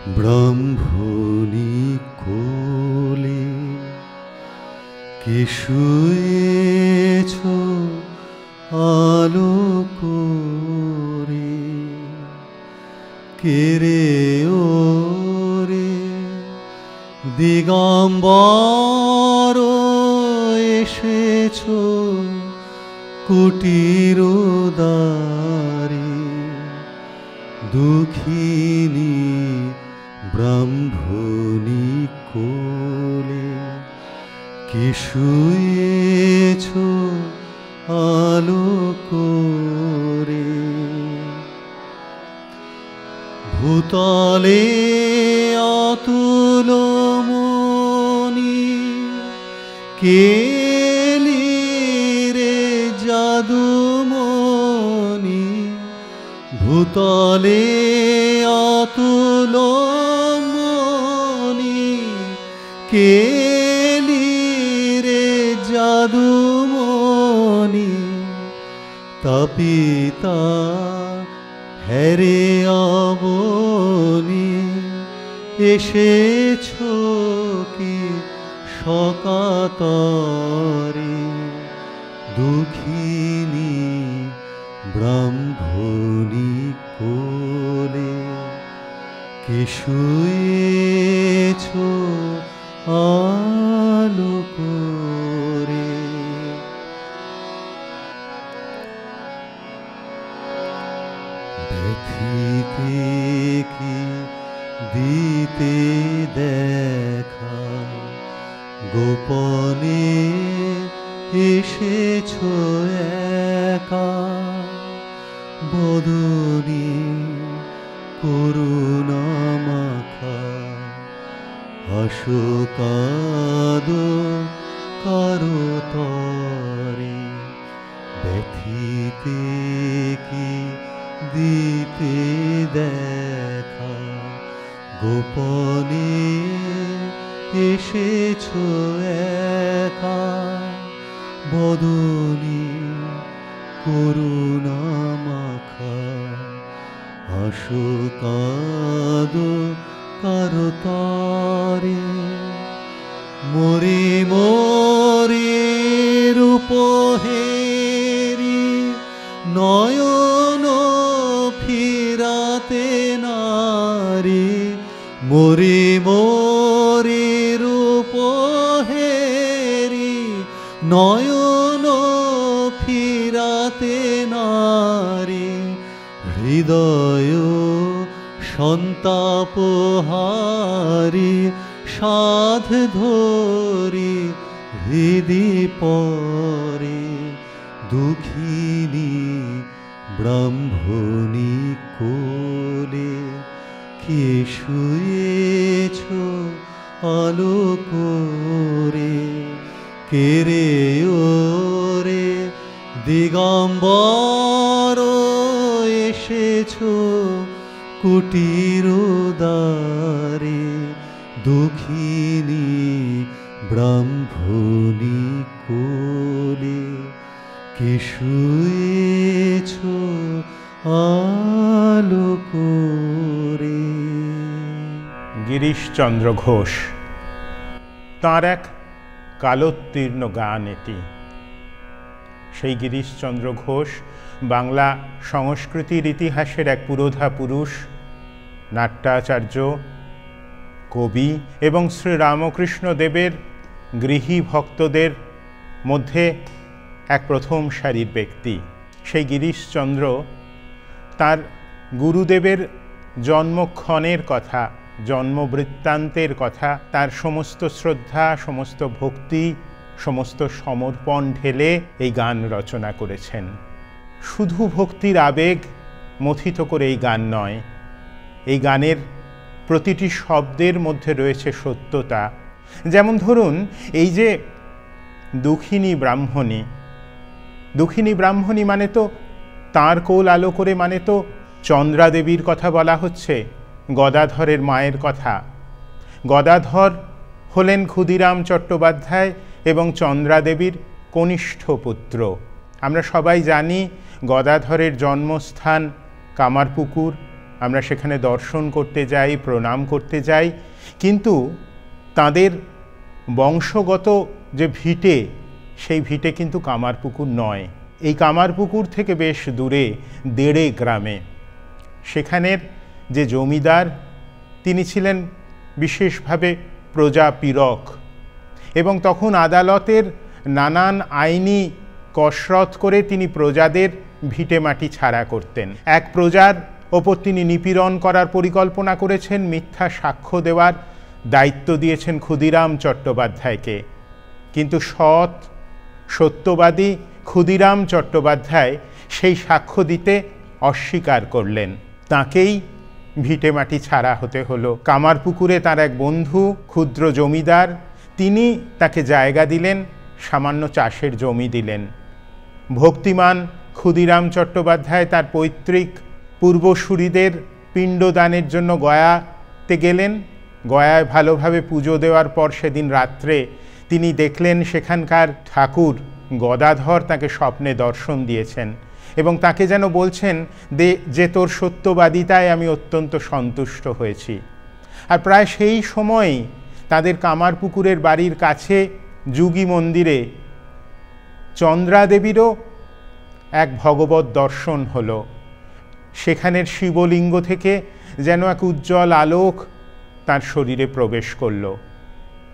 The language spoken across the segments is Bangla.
ব্রাহ্মণী কোলে কে শুয়েছ আলো করে, কে রে ওরে দিগম্বর এসেছ কুটির দ্বারে, দুঃখিনী ব্রাহ্মণী কোলে কে শুয়েছ আলো করে। ভূতলে অতুল মনি কেলি রে জাদুমণি, ভূতলে অতুল মনি কেলি রে জাদুমণি, তাপিতা হেরে অবনি এসেছ কি সকাতরে, দুঃখিনী ব্রাহ্মণী কোলে কে শুয়েছ আলো করে। ব্যথিতে কি দিতে দেখা, গোপনে এসেছ একা, বদনে করুণা মাখা, হাসো কাঁদো কারো তরে, ব্যথিতে কি দিতে দেখা, গোপনে এসেছ একা, বদনে করুণা মাখা, হাসো কাঁদো কারো তরে, মরে মরে রূপ হেরি নয়ন ফিরাতে নারী, মরে মরে রূপ হেরি নয়ন ফিরাতে নারী, হৃদয় সন্তাপহারি সাধ ধরি হৃদি পরে, দুঃখিনী ব্রাহ্মণী কোলে কে শুয়েছ আলো করে, কে রে ওরে দিগম্বর এসেছ কুটির দ্বারে, দুঃখিনী ব্রাহ্মণী কোলে কে শুয়েছ আলো করে। গিরিশচন্দ্র ঘোষ, তাঁর এক কালোত্তীর্ণ গান এটি। সেই গিরিশচন্দ্র ঘোষ বাংলা সংস্কৃতির ইতিহাসের এক পুরোধা পুরুষ, নাট্যাচার্য, কবি এবং শ্রীরামকৃষ্ণ দেবের গৃহী ভক্তদের মধ্যে এক প্রথম সারির ব্যক্তি। সেই গিরিশচন্দ্র তার গুরুদেবের জন্মক্ষণের কথা, জন্মবৃত্তান্তের কথা, তার সমস্ত শ্রদ্ধা, সমস্ত ভক্তি, সমস্ত সমর্পণ ঢেলে এই গান রচনা করেছেন। শুধু ভক্তির আবেগ মথিত করে এই গান নয়, এই গানের প্রতিটি শব্দের মধ্যে রয়েছে সত্যতা। যেমন ধরুন, এই যে দুঃখিনী ব্রাহ্মণী, দুঃখিনী ব্রাহ্মণী মানে তো তাঁর কোল আলো করে, মানে তো চন্দ্রা দেবীর কথা বলা হচ্ছে, গদাধরের মায়ের কথা। গদাধর হলেন ক্ষুদিরাম চট্টোপাধ্যায় এবং চন্দ্রা দেবীর কনিষ্ঠ পুত্র। আমরা সবাই জানি গদাধরের জন্মস্থান কামারপুকুর, আমরা সেখানে দর্শন করতে যাই, প্রণাম করতে যাই, কিন্তু তাদের বংশগত যে ভিটে, সেই ভিটে কিন্তু কামারপুকুর নয়। এই কামারপুকুর থেকে বেশ দূরে দেড়ে গ্রামে সেখানের যে জমিদার, তিনি ছিলেন বিশেষভাবে প্রজাপীড়ক, এবং তখন আদালতের নানান আইনি কসরত করে তিনি প্রজাদের ভিটেমাটি ছাড়া করতেন। এক প্রজার ওপর তিনি নিপীড়ন করার পরিকল্পনা করেছেন, মিথ্যা সাক্ষ্য দেওয়ার দায়িত্ব দিয়েছেন ক্ষুদিরাম চট্টোপাধ্যায়কে, কিন্তু সত্যবাদী ক্ষুদিরাম চট্টোপাধ্যায় সেই সাক্ষ্য দিতে অস্বীকার করলেন। তাকেই ভিটেমাটি ছাড়া হতে হলো। কামারপুকুরে তার এক বন্ধু ক্ষুদ্র জমিদার, তিনি তাকে জায়গা দিলেন, সামান্য চাষের জমি দিলেন। ভক্তিমান ক্ষুদিরাম চট্টোপাধ্যায় তার পৈতৃক পূর্বসূরিদের পিণ্ডদানের জন্য গয়াতে গেলেন। গয়ায় ভালোভাবে পুজো দেওয়ার পর সেদিন রাত্রে তিনি দেখলেন সেখানকার ঠাকুর গদাধর তাকে স্বপ্নে দর্শন দিয়েছেন এবং তাকে যেন বলছেন যে তোর সত্যবাদিতায় আমি অত্যন্ত সন্তুষ্ট হয়েছি। আর প্রায় সেই সময়ই তাদের কামারপুকুরের বাড়ির কাছে যুগী মন্দিরে চন্দ্রাদেবীরও এক ভগবত দর্শন হলো। সেখানের শিবলিঙ্গ থেকে যেন এক উজ্জ্বল আলোক তার শরীরে প্রবেশ করল।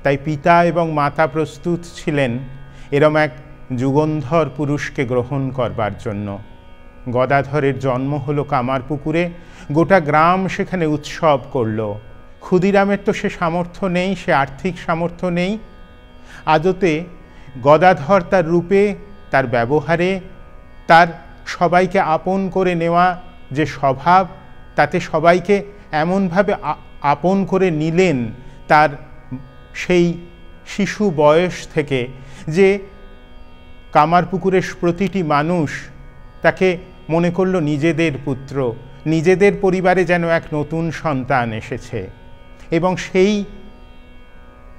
তাই পিতা এবং মাতা প্রস্তুত ছিলেন এরম এক যুগন্ধর পুরুষকে গ্রহণ করবার জন্য। গদাধরের জন্ম হলো কামারপুকুরে, গোটা গ্রাম সেখানে উৎসব করল। ক্ষুদিরামের তো সে সামর্থ্য নেই, সে আর্থিক সামর্থ্য নেই। আদতে গদাধর তার রূপে, তার ব্যবহারে, তার সবাইকে আপন করে নেওয়া যে স্বভাব, তাতে সবাইকে এমনভাবে আপন করে নিলেন তার সেই শিশু বয়স থেকে যে কামারপুকুরের প্রতিটি মানুষ তাকে মনে করল নিজেদের পুত্র, নিজেদের পরিবারে যেন এক নতুন সন্তান এসেছে। এবং সেই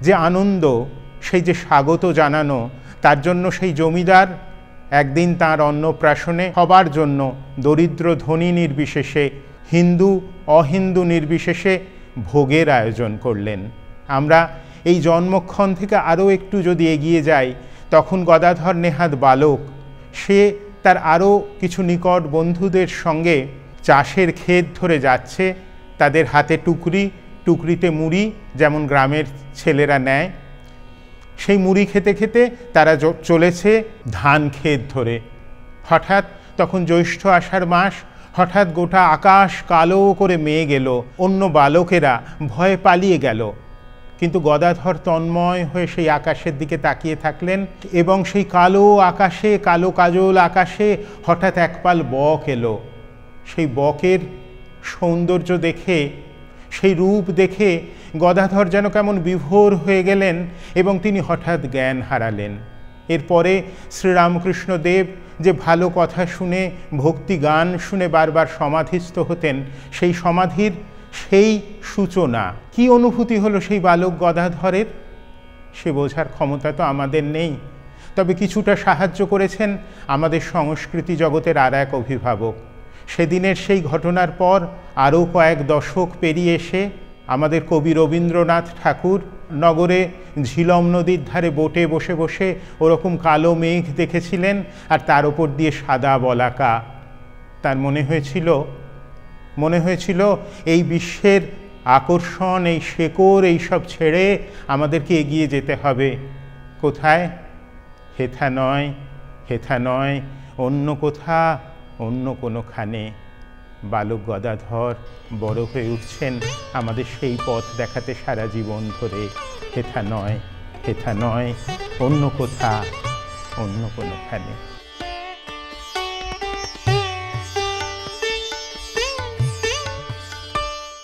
যে আনন্দ, সেই যে স্বাগত জানানো, তার জন্য সেই জমিদার একদিন তার অন্নপ্রাশনে সবার জন্য, দরিদ্র ধনী নির্বিশেষে, হিন্দু অহিন্দু নির্বিশেষে ভোগের আয়োজন করলেন। আমরা এই জন্মক্ষণ থেকে আরও একটু যদি এগিয়ে যাই, তখন গদাধর নেহাত বালক। সে তার আরও কিছু নিকট বন্ধুদের সঙ্গে চাষের ক্ষেত ধরে যাচ্ছে, তাদের হাতে টুকরি, টুকরিতে মুড়ি, যেমন গ্রামের ছেলেরা নেয়। সেই মুড়ি খেতে খেতে তারা চলেছে ধান ক্ষেত ধরে। হঠাৎ তখন জ্যৈষ্ঠ আষাঢ় মাস, হঠাৎ গোটা আকাশ কালো করে মেয়ে গেল। অন্য বালকেরা ভয়ে পালিয়ে গেল, কিন্তু গদাধর তন্ময় হয়ে সেই আকাশের দিকে তাকিয়ে থাকলেন এবং সেই কালো আকাশে, কালো কাজল আকাশে হঠাৎ একপাল বক এলো। সেই বকের সৌন্দর্য দেখে, সেই রূপ দেখে গদাধর যেন কেমন বিভোর হয়ে গেলেন এবং তিনি হঠাৎ জ্ঞান হারালেন। এরপরে শ্রীরামকৃষ্ণ দেব যে ভালো কথা শুনে, ভক্তি গান শুনে বারবার সমাধিস্থ হতেন, সেই সমাধির সেই সূচনা কি অনুভূতি হলো সেই বালক গদাধরের, সে বোঝার ক্ষমতা তো আমাদের নেই। তবে কিছুটা সাহায্য করেছেন আমাদের সংস্কৃতি জগতের আর এক অভিভাবক। সেদিনের সেই ঘটনার পর আরও কয়েক দশক পেরিয়ে এসে আমাদের কবি রবীন্দ্রনাথ ঠাকুর নগরে ঝিলম নদীর ধারে বোটে বসে বসে ওরকম কালো মেঘ দেখেছিলেন, আর তার ওপর দিয়ে সাদা বলাকা। তার মনে হয়েছিল এই বিশ্বের আকর্ষণ, এই শেকড়, এইসব ছেড়ে আমাদেরকে এগিয়ে যেতে হবে। কোথায়? হেথা নয়, অন্য কোথা, অন্য কোনোখানে। বালক গদাধর বড় হয়ে উঠছেন আমাদের সেই পথ দেখাতে সারা জীবন ধরে। হেথা নয়, অন্য কোথা, অন্য কোনোখানে।